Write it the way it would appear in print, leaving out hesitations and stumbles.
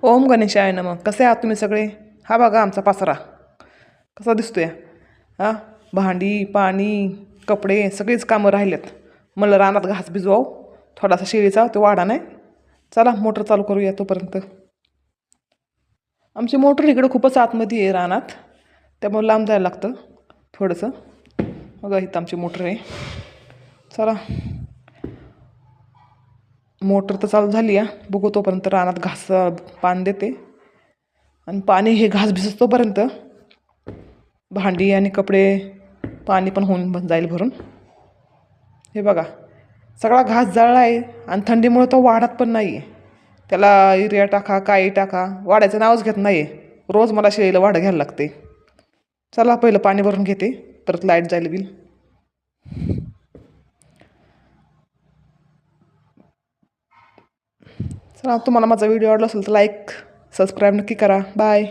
ओम गणेशाय नमः. कसे आहात तुम्ही सगळे? हा बघा आमचा पसारा कसा दिसतोय. हा, भांडी पाणी कपडे सगळीच कामं राहिलेत. मला रानात घास भिजवाव थोडासा शेळीचा, तो वाढा नाही. चला मोटर चालू करूया तोपर्यंत. आमची मोटर इकडं खूपच आतमध्ये आहे रानात, त्यामुळे लांब जायला लागतं थोडंसं. बघा इथं आमची मोटर आहे. चला मोटर तर चालू झाली आहे, बघू तोपर्यंत रानात घास पाणी देते. आणि पाणी हे घास भिजत तोपर्यंत भांडी आणि कपडे पाणी पण होऊन जाईल भरून. हे बघा सगळा घास जळला आहे आणि थंडीमुळे तो वाढत पण नाही आहे. त्याला युरिया टाका काही टाका, वाढायचं नावच घेत नाही आहे. रोज मला शेळीला वाढ घ्यायला लागते. चला पहिलं पाणी भरून घेते, परत लाईट जाईल बिल. चला, तुम्हाला माझा व्हिडिओ आवडला असेल तर लाईक सबस्क्राईब नक्की करा. बाय.